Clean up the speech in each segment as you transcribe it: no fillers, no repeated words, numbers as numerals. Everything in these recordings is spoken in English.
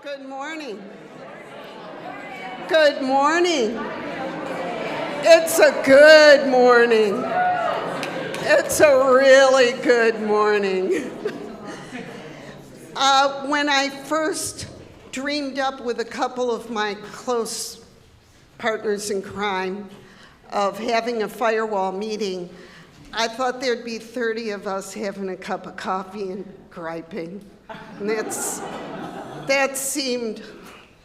Good morning. Good morning. It's a good morning. It's a really good morning. When I first dreamed up with a couple of my close partners in crime of having a Firewall meeting, I thought there'd be 30 of us having a cup of coffee and griping. And that seemed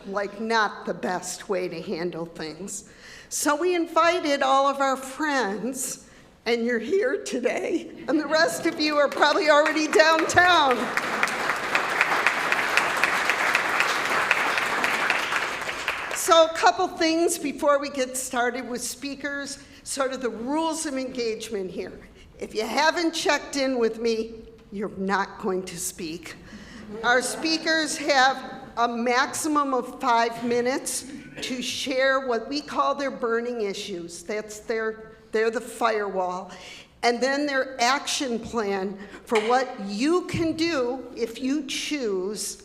like not the best way to handle things. So we invited all of our friends, and you're here today, and the rest of you are probably already downtown. So a couple things before we get started with speakers, sort of the rules of engagement here. If you haven't checked in with me, you're not going to speak. Our speakers have a maximum of 5 minutes to share what we call their burning issues. They're the Firewall. And then their action plan for what you can do if you choose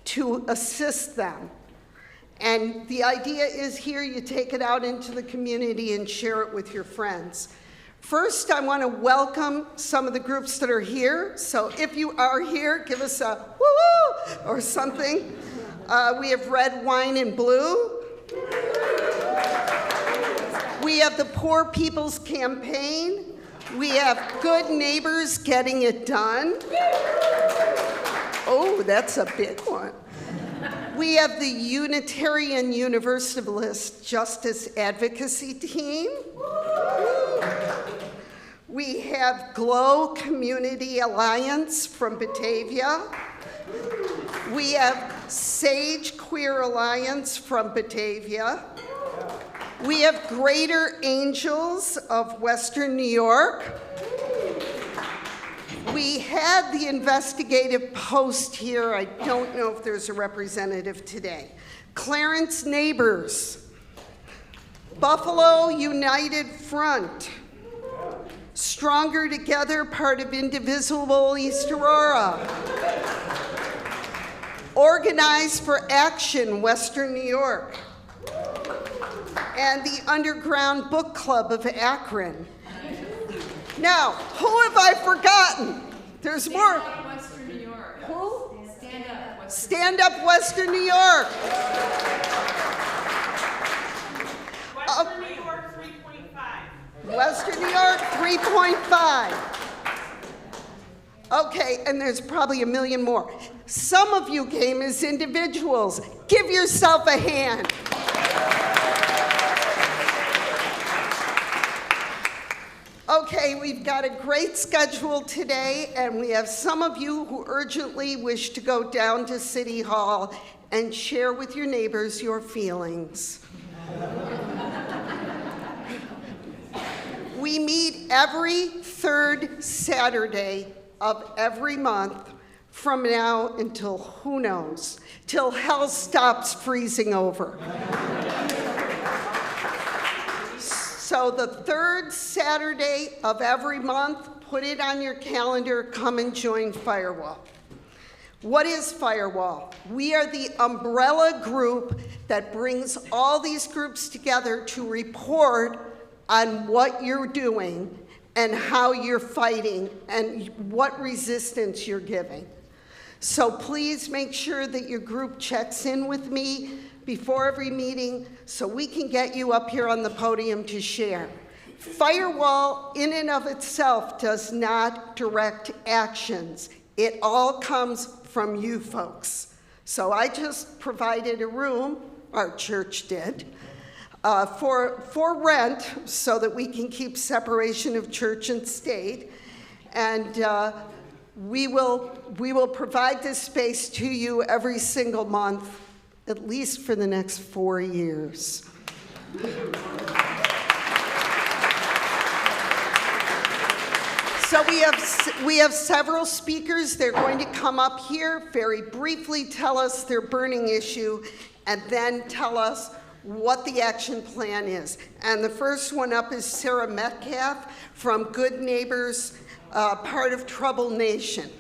to assist them. And the idea is here you take it out into the community and share it with your friends. First, I want to welcome some of the groups that are here. So if you are here, give us a woo-woo or something. We have Red, Wine, and Blue. We have the Poor People's Campaign. We have Good Neighbors Getting It Done. Oh, that's a big one. We have the Unitarian Universalist Justice Advocacy Team. We have Glow Community Alliance from Batavia. We have Sage Queer Alliance from Batavia. We have Greater Angels of Western New York. We had the investigative post here. I don't know if there's a representative today. Clarence Neighbors. Buffalo United Front. Stronger Together, part of Indivisible East Aurora. Organize for Action, Western New York. And the Underground Book Club of Akron. Now, who have I forgotten? There's more. Stand Up Western New York. Who? Stand Up Western. Stand Up Western New York. Western New York 3.5. Western New York 3.5. Okay, and there's probably a million more. Some of you came as individuals. Give yourself a hand. Okay, we've got a great schedule today, and we have some of you who urgently wish to go down to City Hall and share with your neighbors your feelings. We meet every third Saturday of every month from now until who knows, till hell stops freezing over. So the third Saturday of every month, put it on your calendar, come and join Firewall. What is Firewall? We are the umbrella group that brings all these groups together to report on what you're doing and how you're fighting and what resistance you're giving. So please make sure that your group checks in with me before every meeting so we can get you up here on the podium to share. Firewall in and of itself does not direct actions. It all comes from you folks. So I just provided a room, our church did, for rent so that we can keep separation of church and state. And we will provide this space to you every single month, at least for the next 4 years. So we have several speakers. They're going to come up here, very briefly tell us their burning issue, and then tell us what the action plan is. And the first one up is Sarah Metcalf from Good Neighbors, part of Trouble Nation.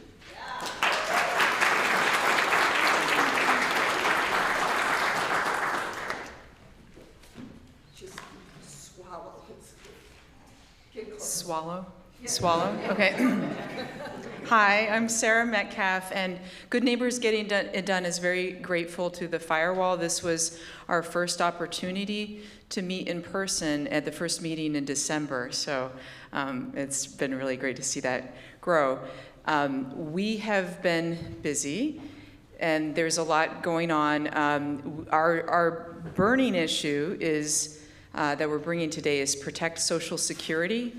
swallow? Swallow? Okay. Hi, I'm Sarah Metcalf, and Good Neighbors Getting It Done is very grateful to the Firewall. This was our first opportunity to meet in person at the first meeting in December, so it's been really great to see that grow. We have been busy, and there's a lot going on. Our burning issue is that we're bringing today is protect Social Security.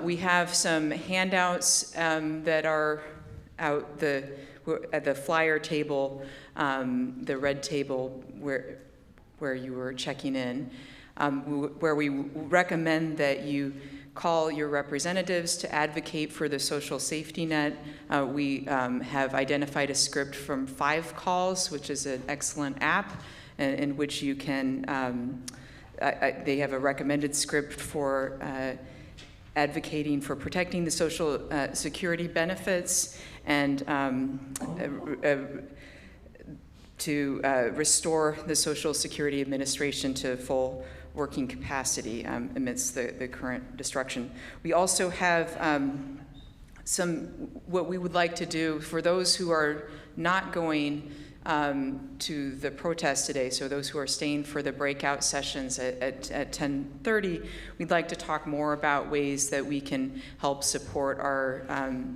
We have some handouts that are out at the flyer table, the red table where you were checking in, where we recommend that you call your representatives to advocate for the social safety net. We have identified a script from 5 Calls, which is an excellent app in which you can, they have a recommended script for advocating for protecting the social security benefits and to restore the Social Security Administration to full working capacity amidst the current destruction. We also have what we would like to do for those who are not going to the protest today, so those who are staying for the breakout sessions at 10:30, we'd like to talk more about ways that we can help support our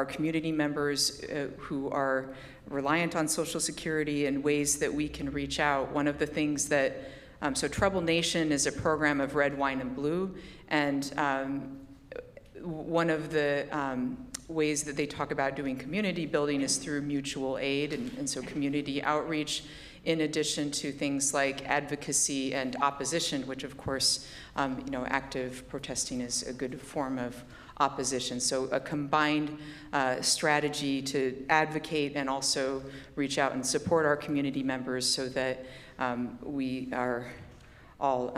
community members who are reliant on Social Security and ways that we can reach out. One of the things that, so Trouble Nation is a program of Red, Wine, and Blue, and one of the ways that they talk about doing community building is through mutual aid, and so community outreach, in addition to things like advocacy and opposition, which of course, active protesting is a good form of opposition. So a combined strategy to advocate and also reach out and support our community members so that we are all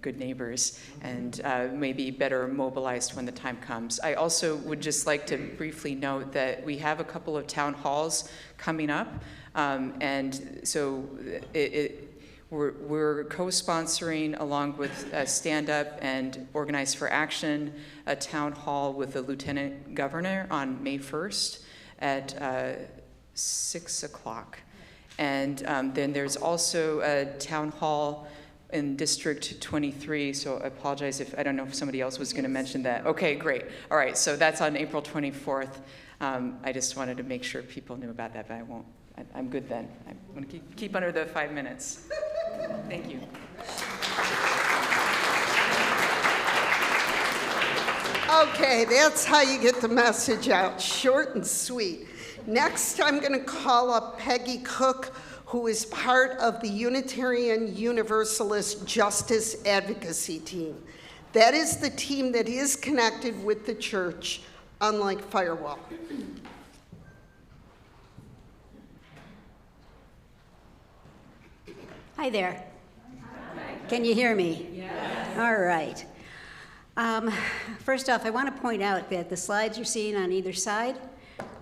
good neighbors and maybe better mobilized when the time comes. I also would just like to briefly note that we have a couple of town halls coming up, and so we're co-sponsoring, along with Stand Up and Organize for Action, a town hall with the Lieutenant Governor on May 1st at 6 o'clock. And then there's also a town hall in District 23, so I apologize if, I don't know if somebody else was gonna mention that. Okay, great. All right, so that's on April 24th. I just wanted to make sure people knew about that, but I won't. I'm good then. I'm gonna keep under the 5 minutes. Thank you. Okay, that's how you get the message out, short and sweet. Next, I'm gonna call up Peggy Cook, who is part of the Unitarian Universalist Justice Advocacy Team. That is the team that is connected with the church, unlike Firewall. Hi there. Can you hear me? Yes. All right. First off, I want to point out that the slides you're seeing on either side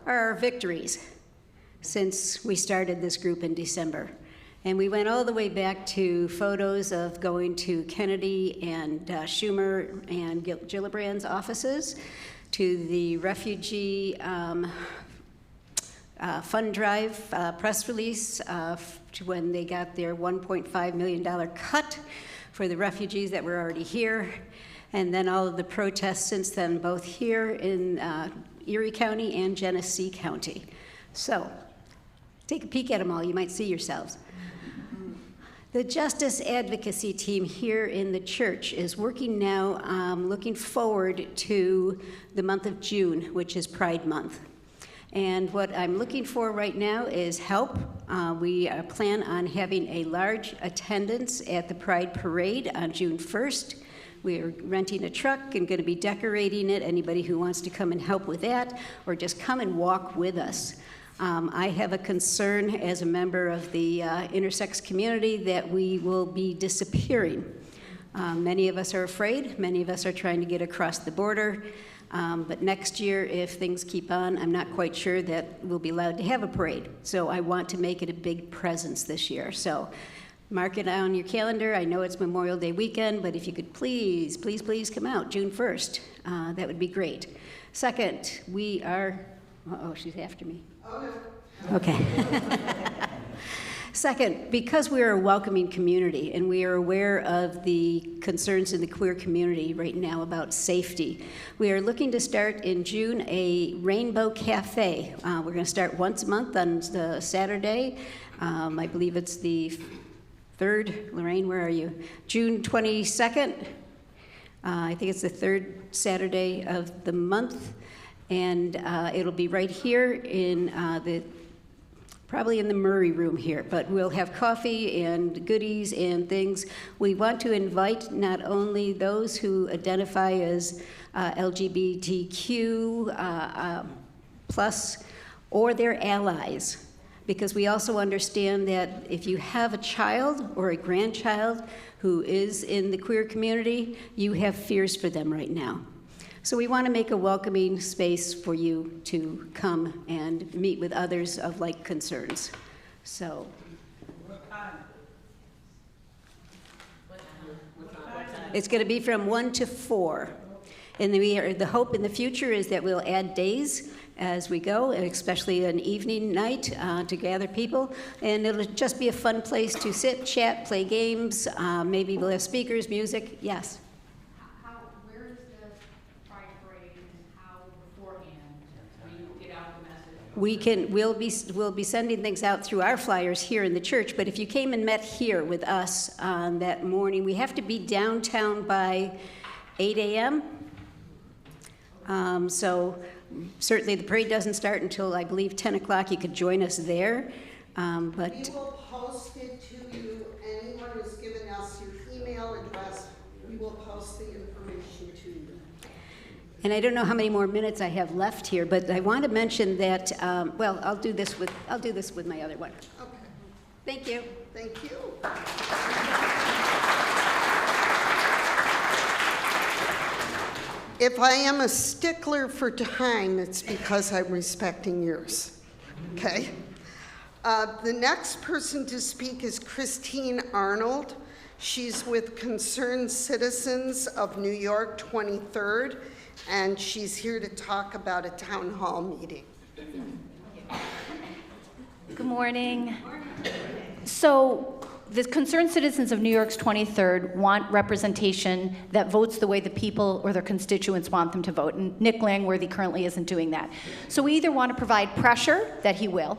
are our victories since we started this group in December. And we went all the way back to photos of going to Kennedy and Schumer and Gillibrand's offices, to the refugee fund drive press release to when they got their $1.5 million cut for the refugees that were already here, and then all of the protests since then, both here in Erie County and Genesee County. So take a peek at them all, you might see yourselves. The Justice Advocacy Team here in the church is working now, looking forward to the month of June, which is Pride Month. And what I'm looking for right now is help. We plan on having a large attendance at the Pride Parade on June 1st. We are renting a truck and going to be decorating it. Anybody who wants to come and help with that, or just come and walk with us. I have a concern as a member of the intersex community that we will be disappearing. Many of us are afraid. Many of us are trying to get across the border. But next year, if things keep on, I'm not quite sure that we'll be allowed to have a parade. So I want to make it a big presence this year. So Mark it on your calendar. I know it's Memorial Day weekend, but if you could please, please, please come out June 1st, that would be great. Second, we are, she's after me. Okay. Second, because we are a welcoming community and we are aware of the concerns in the queer community right now about safety, we are looking to start in June a Rainbow Cafe. We're going to start once a month on the Saturday. I believe it's the 3rd. Lorraine, where are you? June 22nd. I think it's the 3rd Saturday of the month. And it'll be right here in probably in the Murray room here, but we'll have coffee and goodies and things. We want to invite not only those who identify as LGBTQ plus or their allies, because we also understand that if you have a child or a grandchild who is in the queer community, you have fears for them right now. So we want to make a welcoming space for you to come and meet with others of like concerns. So. It's going to be from 1 to 4. And the hope in the future is that we'll add days as we go, and especially an evening night to gather people. And it'll just be a fun place to sit, chat, play games. Maybe we'll have speakers, music. Yes? We'll be sending things out through our flyers here in the church, but if you came and met here with us on that morning, we have to be downtown by 8 a.m. So certainly the parade doesn't start until, I believe, 10 o'clock. You could join us there. But we will post it to you. Anyone who's given us your email address, we will post the information to you. And I don't know how many more minutes I have left here, but I want to mention that, well, I'll do this with my other one. Okay. Thank you. Thank you. If I am a stickler for time, it's because I'm respecting yours. Okay? The next person to speak is Christine Arnold. She's with Concerned Citizens of New York 23rd. And she's here to talk about a town hall meeting. Good morning. So the Concerned Citizens of New York's 23rd want representation that votes the way the people or their constituents want them to vote. And Nick Langworthy currently isn't doing that. So we either want to provide pressure that he won't,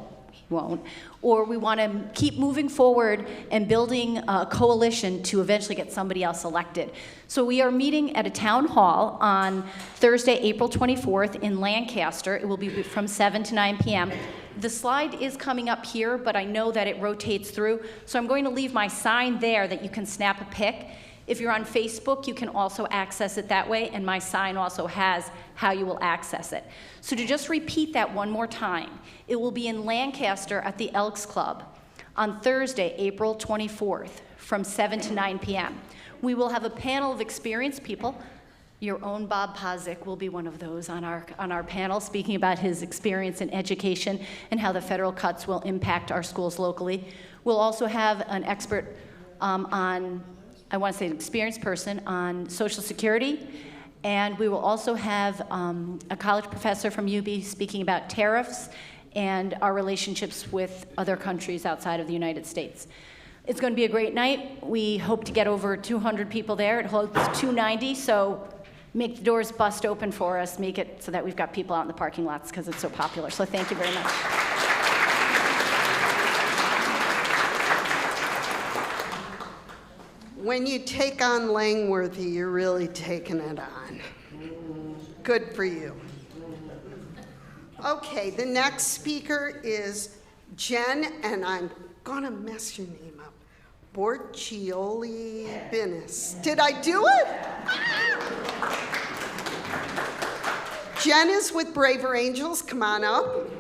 or we want to keep moving forward and building a coalition to eventually get somebody else elected. So we are meeting at a town hall on Thursday, April 24th in Lancaster. It will be from 7 to 9 p.m. The slide is coming up here, but I know that it rotates through, so I'm going to leave my sign there that you can snap a pic. If you're on Facebook, you can also access it that way, and my sign also has how you will access it. So to just repeat that one more time, it will be in Lancaster at the Elks Club on Thursday, April 24th from 7 to 9 p.m. We will have a panel of experienced people. Your own Bob Pazik will be one of those on our panel, speaking about his experience in education and how the federal cuts will impact our schools locally. We'll also have an expert an experienced person on Social Security, and we will also have a college professor from UB speaking about tariffs and our relationships with other countries outside of the United States. It's going to be a great night. We hope to get over 200 people there. It holds 290, so make the doors bust open for us. Make it so that we've got people out in the parking lots because it's so popular. So thank you very much. When you take on Langworthy, you're really taking it on. Good for you. Okay, the next speaker is Jen, and I'm gonna mess your name up. Borgioli-Binis. Did I do it? Jen is with Braver Angels. Come on up.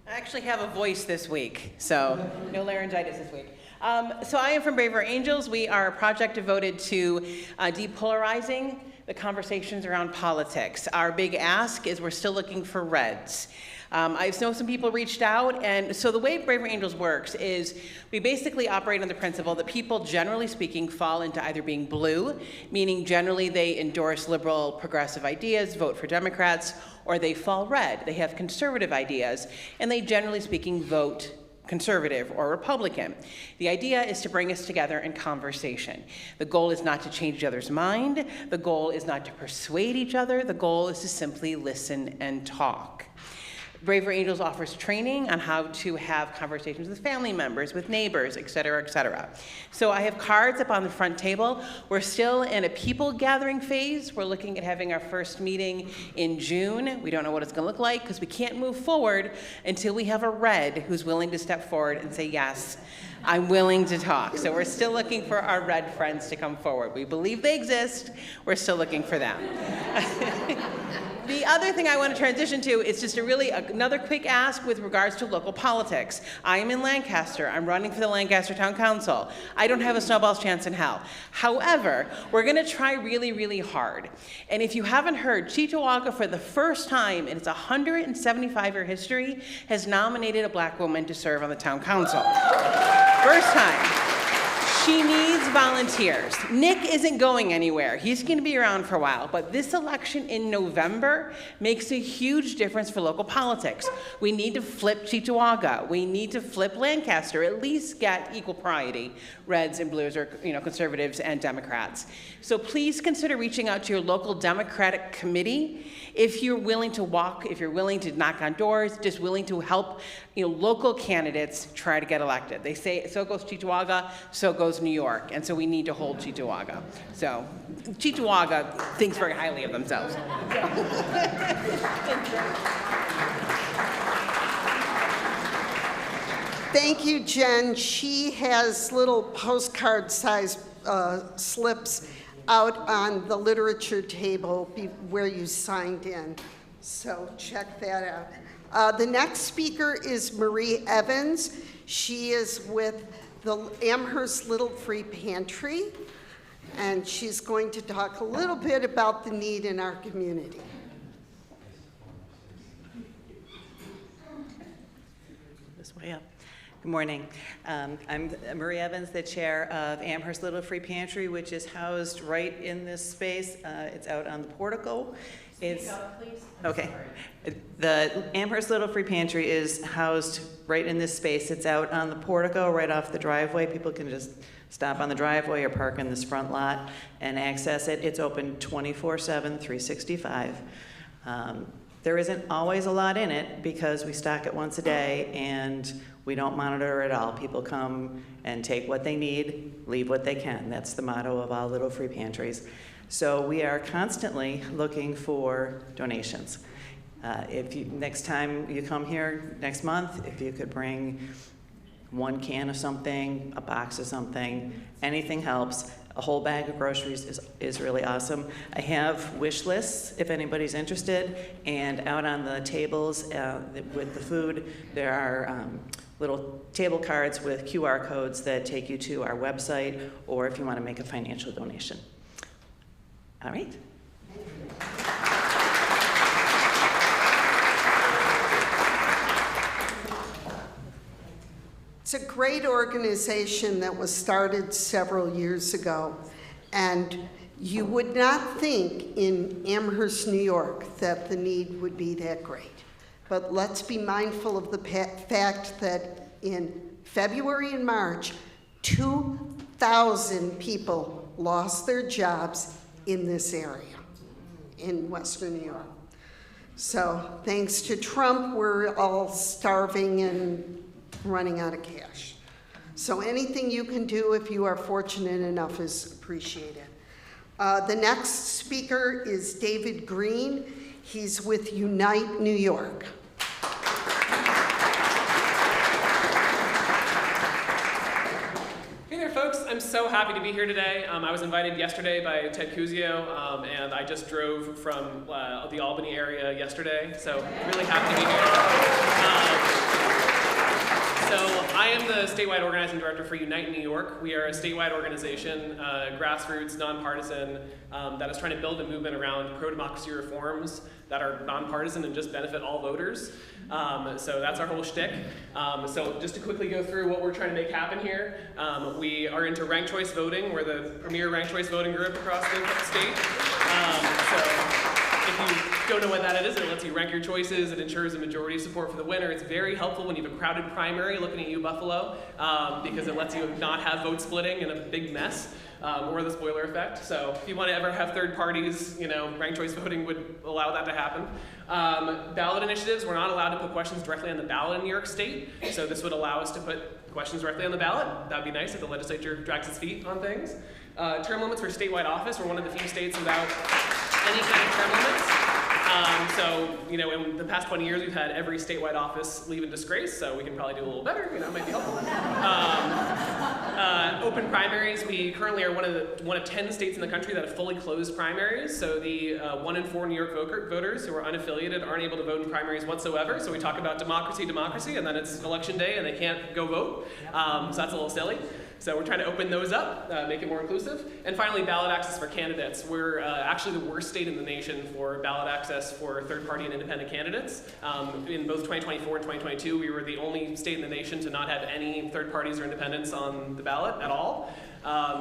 I actually have a voice this week, so no laryngitis this week. So I am from Braver Angels. We are a project devoted to depolarizing the conversations around politics. Our big ask is we're still looking for reds. I know some people reached out, and so the way Braver Angels works is we basically operate on the principle that people, generally speaking, fall into either being blue, meaning generally they endorse liberal, progressive ideas, vote for Democrats, or they fall red. They have conservative ideas, and they, generally speaking, vote conservative or Republican. The idea is to bring us together in conversation. The goal is not to change each other's mind. The goal is not to persuade each other. The goal is to simply listen and talk. Braver Angels offers training on how to have conversations with family members, with neighbors, et cetera, et cetera. So I have cards up on the front table. We're still in a people gathering phase. We're looking at having our first meeting in June. We don't know what it's gonna look like because we can't move forward until we have a red who's willing to step forward and say, yes, I'm willing to talk. So we're still looking for our red friends to come forward. We believe they exist. We're still looking for them. The other thing I want to transition to is just another quick ask with regards to local politics. I am in Lancaster. I'm running for the Lancaster Town Council. I don't have a snowball's chance in hell. However, we're going to try really, really hard. And if you haven't heard, Cheektowaga, for the first time in its 175-year history, has nominated a black woman to serve on the town council. First time. She needs volunteers. Nick isn't going anywhere. He's going to be around for a while, but this election in November makes a huge difference for local politics. We need to flip Cheektowaga. We need to flip Lancaster, at least get equal priority, reds and blues, or conservatives and Democrats. So please consider reaching out to your local Democratic committee. If you're willing to walk, if you're willing to knock on doors, just willing to help local candidates try to get elected. They say, so goes Cheektowaga, so goes New York, and so we need to hold Cheektowaga. So Cheektowaga thinks very highly of themselves. Thank you, Jen. She has little postcard-sized slips out on the literature table where you signed in. So check that out. The next speaker is Marie Evans. She is with the Amherst Little Free Pantry, and she's going to talk a little bit about the need in our community. This way up. Good morning. I'm Marie Evans, the chair of Amherst Little Free Pantry, which is housed right in this space. It's out on the portico. Speak up, please. Okay. The Amherst Little Free Pantry is housed right in this space. It's out on the portico, right off the driveway. People can just stop on the driveway or park in this front lot and access it. It's open 24/7, 365. There isn't always a lot in it because we stock it once a day and we don't monitor it all. People come and take what they need, leave what they can. That's the motto of all Little Free Pantries. So we are constantly looking for donations. Next time you come here next month, if you could bring 1 can of something, a box of something, anything helps. A whole bag of groceries is really awesome. I have wish lists if anybody's interested, and out on the tables with the food, there are little table cards with QR codes that take you to our website, or if you want to make a financial donation. All right. It's a great organization that was started several years ago, and you would not think in Amherst, New York, that the need would be that great. But let's be mindful of the fact that in February and March, 2,000 people lost their jobs in this area, in Western New York. So thanks to Trump, we're all starving and running out of cash. So anything you can do if you are fortunate enough is appreciated. The next speaker is David Green. He's with Unite New York. Hey there, folks. I'm so happy to be here today. I was invited yesterday by Ted Cuzio, and I just drove from the Albany area yesterday, so really happy to be here. So I am the statewide organizing director for Unite New York. We are a statewide organization, grassroots, nonpartisan, that is trying to build a movement around pro-democracy reforms that are nonpartisan and just benefit all voters. So that's our whole shtick. So just to quickly go through what we're trying to make happen here, we are into ranked choice voting. We're the premier ranked choice voting group across the state. So if you don't know what that is, it lets you rank your choices. It ensures a majority support for the winner. It's very helpful when you have a crowded primary, looking at you, Buffalo, because it lets you not have vote splitting and a big mess, or the spoiler effect. So if you want to ever have third parties, ranked choice voting would allow that to happen. Ballot initiatives, we're not allowed to put questions directly on the ballot in New York State, so this would allow us to put questions directly on the ballot. That would be nice if the legislature drags its feet on things. Term limits for statewide office, we're one of the few states without any kind of term limits. So, in the past 20 years, we've had every statewide office leave in disgrace, so we can probably do a little better, it might be helpful. Open primaries, we currently are one of 10 states in the country that have fully closed primaries, so the 1 in 4 New York voters who are unaffiliated aren't able to vote in primaries whatsoever, so we talk about democracy, and then it's election day and they can't go vote, so that's a little silly. So we're trying to open those up, make it more inclusive. And finally, ballot access for candidates. We're actually the worst state in the nation for ballot access for third-party and independent candidates. In both 2024 and 2022, we were the only state in the nation to not have any third parties or independents on the ballot at all.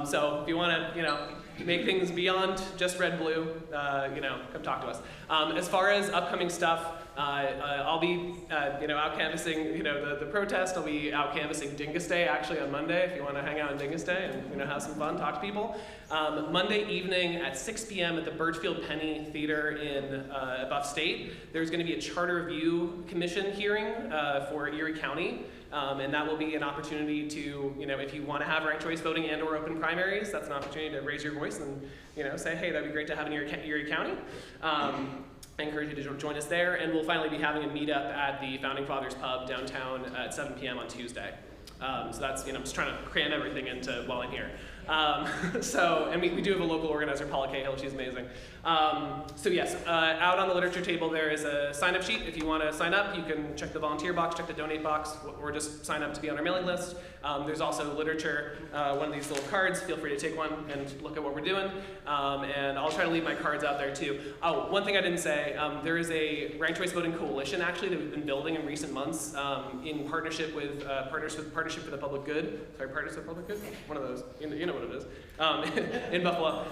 So if you want to, make things beyond just red-blue, come talk to us. As far as upcoming stuff, I'll be, out canvassing, the protest. I'll be out canvassing Dingus Day actually on Monday if you want to hang out on Dingus Day and, have some fun, talk to people. Monday evening at 6 p.m. at the Birchfield Penny Theater in Buff State, there's going to be a Charter Review Commission hearing for Erie County. And that will be an opportunity to, if you want to have ranked choice voting and or open primaries, that's an opportunity to raise your voice and, say, hey, that'd be great to have in Erie County. I encourage you to join us there, and we'll finally be having a meetup at the Founding Fathers Pub downtown at 7 p.m. on Tuesday. So that's, I'm just trying to cram everything into while I'm here. And we do have a local organizer, Paula Cahill, she's amazing. So yes, out on the literature table there is a sign-up sheet. If you want to sign up, you can check the volunteer box, check the donate box, or just sign up to be on our mailing list. There's also literature, one of these little cards. Feel free to take one and look at what we're doing. And I'll try to leave my cards out there too. Oh, one thing I didn't say, there is a ranked choice voting coalition actually that we've been building in recent months in partnership with Partnership for the Public Good. Sorry, Partnership for the Public Good? One of those, you know what it is, in Buffalo,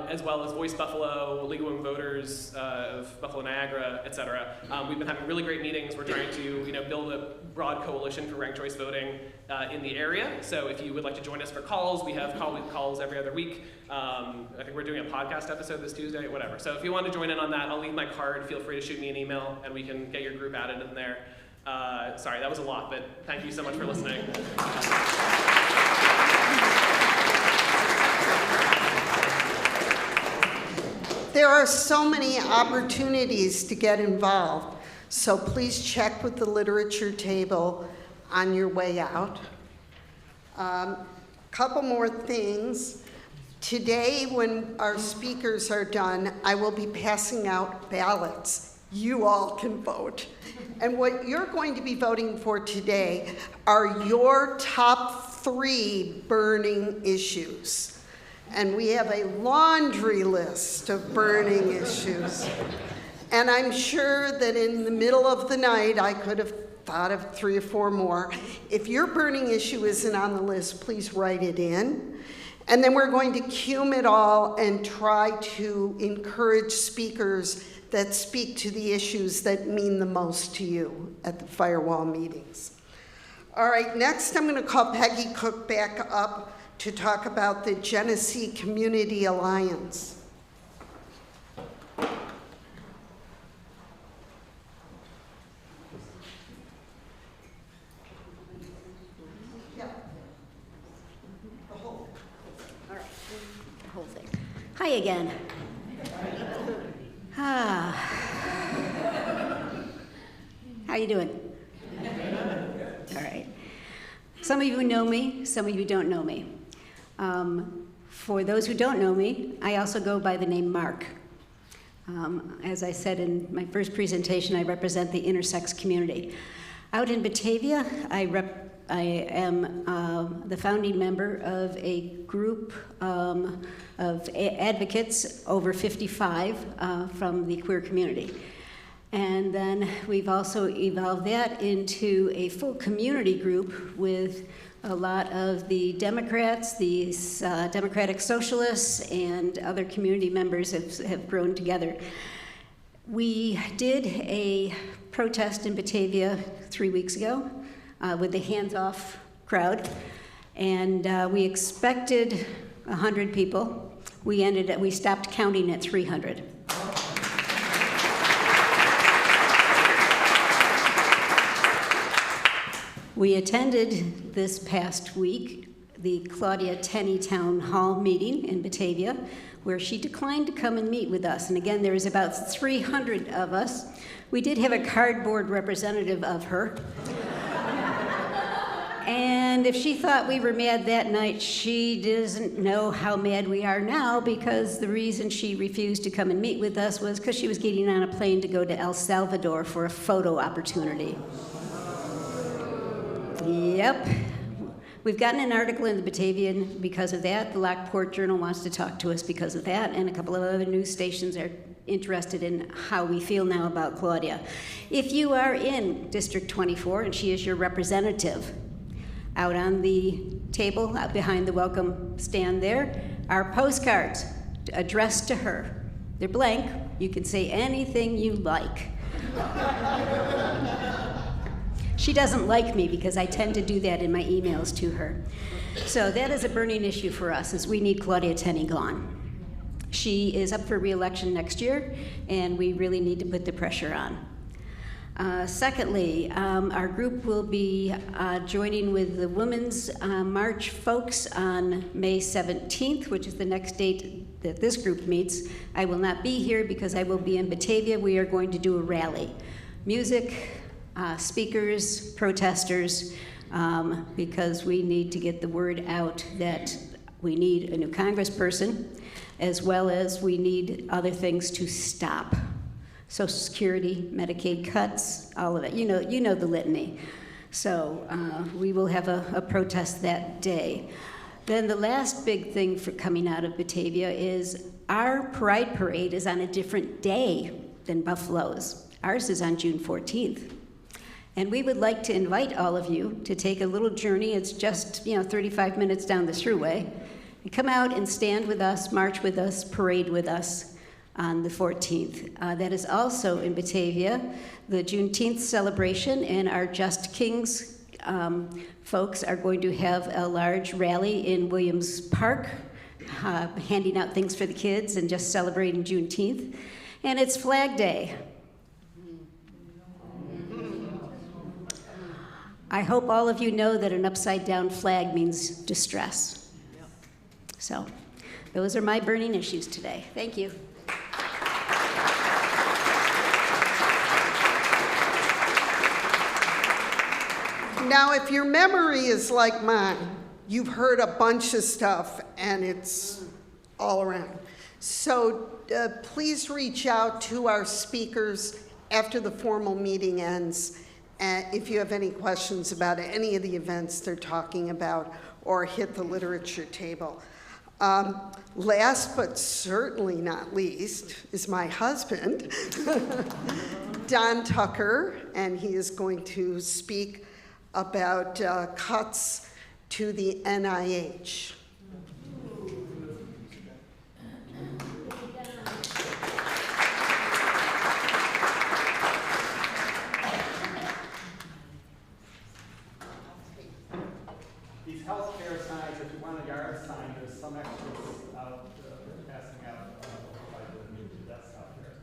as well as Voice Buffalo, League of Women Voters of Buffalo Niagara, et cetera. We've been having really great meetings. We're trying to build a broad coalition for ranked choice voting in the area. So if you would like to join us for calls, we have calls every other week. I think we're doing a podcast episode this Tuesday, whatever. So if you want to join in on that, I'll leave my card. Feel free to shoot me an email and we can get your group added in there. Sorry, that was a lot, but thank you so much for listening. There are so many opportunities to get involved, so please check with the literature table on your way out. Couple more things. Today, when our speakers are done, I will be passing out ballots. You all can vote. And what you're going to be voting for today are your top 3 burning issues. And we have a laundry list of burning issues. And I'm sure that in the middle of the night, I could have thought of 3 or 4 more. If your burning issue isn't on the list, please write it in. And then we're going to cum it all and try to encourage speakers that speak to the issues that mean the most to you at the Firewall meetings. All right, next I'm going to call Peggy Cook back up to talk about the Genesee Community Alliance. Hi again. How you doing? All right. Some of you know me, some of you don't know me. For those who don't know me, I also go by the name Mark. As I said in my first presentation, I represent the intersex community. Out in Batavia, I am the founding member of a group of advocates over 55 from the queer community. And then we've also evolved that into a full community group with a lot of the Democrats, the Democratic Socialists, and other community members have grown together. We did a protest in Batavia 3 weeks ago with the hands-off crowd, and we expected 100 people. We stopped counting at 300. We attended this past week the Claudia Tenney Town Hall meeting in Batavia, where she declined to come and meet with us. And again, there was about 300 of us. We did have a cardboard representative of her. And if she thought we were mad that night, she doesn't know how mad we are now, because the reason she refused to come and meet with us was because she was getting on a plane to go to El Salvador for a photo opportunity. Yep. We've gotten an article in the Batavian because of that. The Lockport Journal wants to talk to us because of that, and a couple of other news stations are interested in how we feel now about Claudia. If you are in District 24 and she is your representative, out on the table, out behind the welcome stand there, are postcards addressed to her. They're blank. You can say anything you like. She doesn't like me because I tend to do that in my emails to her. So that is a burning issue for us, is we need Claudia Tenney gone. She is up for re-election next year, and we really need to put the pressure on. Secondly, our group will be joining with the Women's March folks on May 17th, which is the next date that this group meets. I will not be here because I will be in Batavia. We are going to do a rally. Music, speakers, protesters, because we need to get the word out that we need a new congressperson, as well as we need other things to stop. Social Security, Medicaid cuts, all of it. You know the litany. So we will have a protest that day. Then the last big thing for coming out of Batavia is our Pride Parade is on a different day than Buffalo's. Ours is on June 14th. And we would like to invite all of you to take a little journey. It's just 35 minutes down the thruway. And come out and stand with us, march with us, parade with us on the 14th. That is also in Batavia, the Juneteenth celebration, and our Just Kings folks are going to have a large rally in Williams Park, handing out things for the kids and just celebrating Juneteenth. And it's Flag Day. I hope all of you know that an upside-down flag means distress. So, those are my burning issues today. Thank you. Now, if your memory is like mine, you've heard a bunch of stuff, and it's all around. So please reach out to our speakers after the formal meeting ends, if you have any questions about any of the events they're talking about, or hit the literature table. Last but certainly not least is my husband, Don Tucker, and he is going to speak about cuts to the NIH. These healthcare signs, if you want a yard sign, there's some extras out passing out by the desktop there.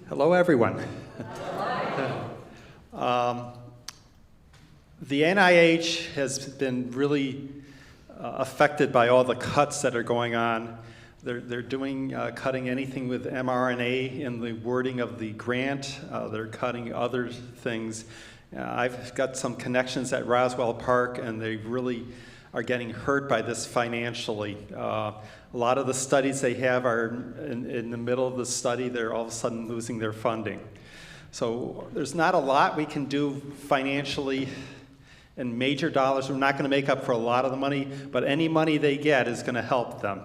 Hello, everyone. The NIH has been really affected by all the cuts that are going on. They're doing cutting anything with mRNA in the wording of the grant. They're cutting other things. I've got some connections at Roswell Park, and they really are getting hurt by this financially. A lot of the studies they have are in the middle of the study, they're all of a sudden losing their funding. So there's not a lot we can do financially in major dollars. We're not going to make up for a lot of the money, but any money they get is going to help them.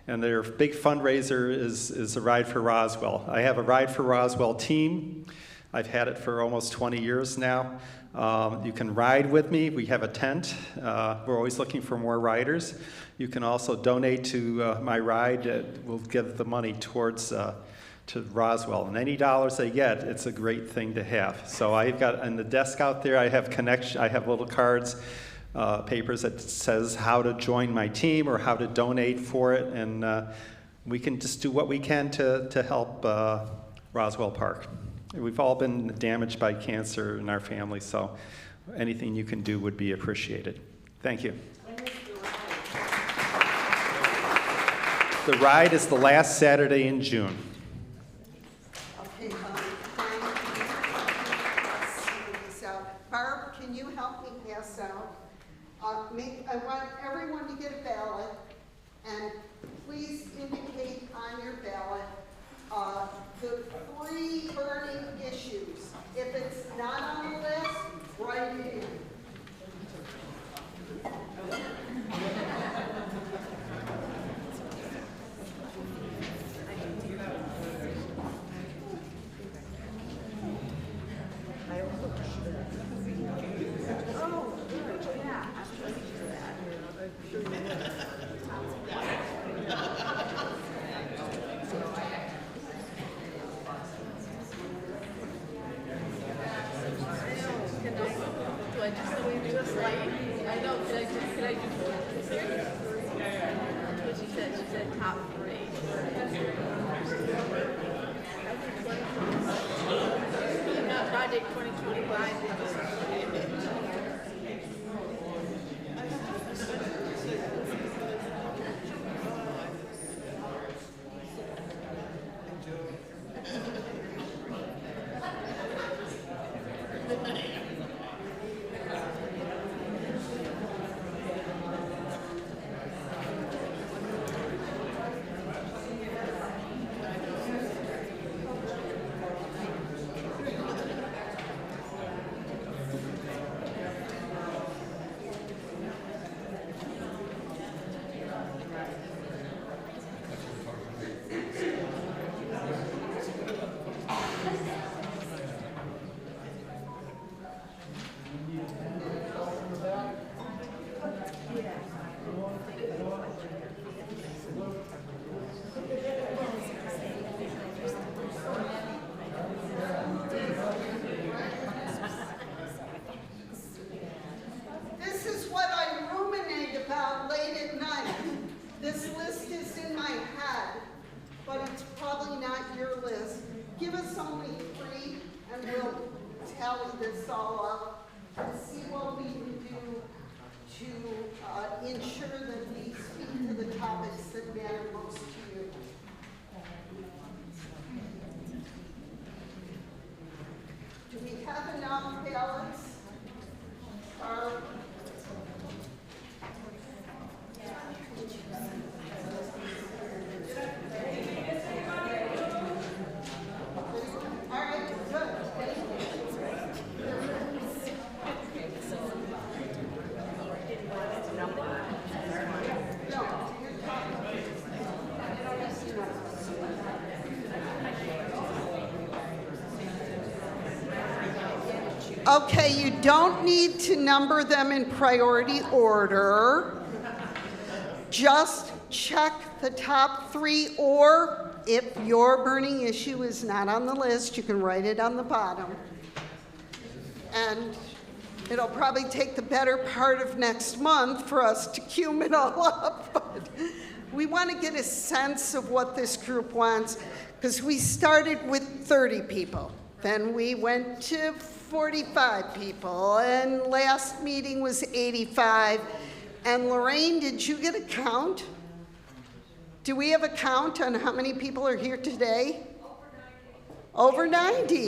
And their big fundraiser is a Ride for Roswell. I have a Ride for Roswell team. I've had it for almost 20 years now. You can ride with me. We have a tent. We're always looking for more riders. You can also donate to my ride. We'll give the money towards to Roswell. And any dollars they get, it's a great thing to have. So I've got on the desk out there, I have little cards, papers that says how to join my team or how to donate for it. And we can just do what we can to help Roswell Park. We've all been damaged by cancer in our family, so anything you can do would be appreciated. Thank you. The ride is the last Saturday in June. Okay, thank you. Let's see this out. Barb, can you help me pass out? I want everyone to get a ballot, and please indicate on your ballot the 3 burning issues. If it's not on the list, write it in. Give us only 3 and we'll tally this all up and see what we can do to ensure that we speak to the topics that matter most to you. Do we have enough ballots? Okay, you don't need to number them in priority order. Just check the top 3, or if your burning issue is not on the list, you can write it on the bottom. And it'll probably take the better part of next month for us to queue it all up. But we want to get a sense of what this group wants, because we started with 30 people. Then we went to 45 people, and last meeting was 85. And Lorraine, did you get a count? Do we have a count on how many people are here today? Over 90.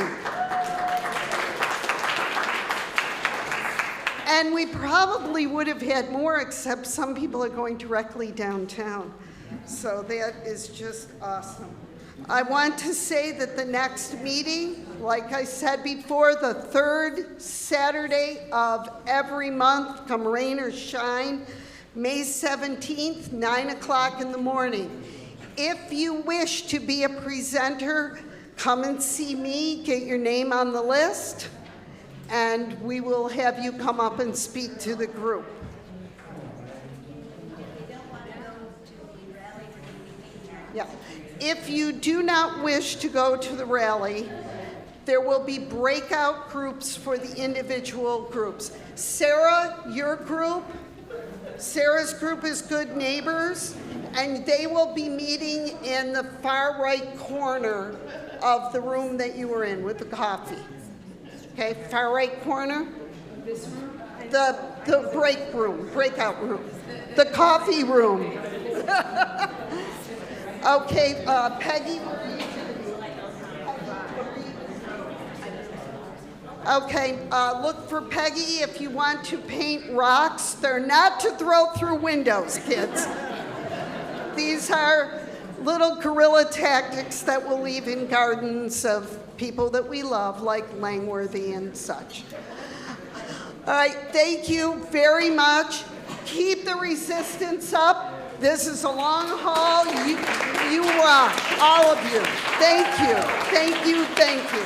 And we probably would have had more, except some people are going directly downtown. So that is just awesome. I want to say that the next meeting, like I said before, the third Saturday of every month, come rain or shine, May 17th, 9 o'clock in the morning. If you wish to be a presenter, come and see me, get your name on the list, and we will have you come up and speak to the group. Yeah. If you do not wish to go to the rally, there will be breakout groups for the individual groups. Sarah, your group, Sarah's group is Good Neighbors, and they will be meeting in the far right corner of the room that you were in with the coffee. Okay, far right corner? This room? The breakout room, the coffee room. Okay, Peggy, where are you gonna be? Okay, look for Peggy if you want to paint rocks. They're not to throw through windows, kids. These are little guerrilla tactics that we'll leave in gardens of people that we love, like Langworthy and such. All right, thank you very much. Keep the resistance up. This is a long haul. You rock, all of you. Thank you, thank you, thank you.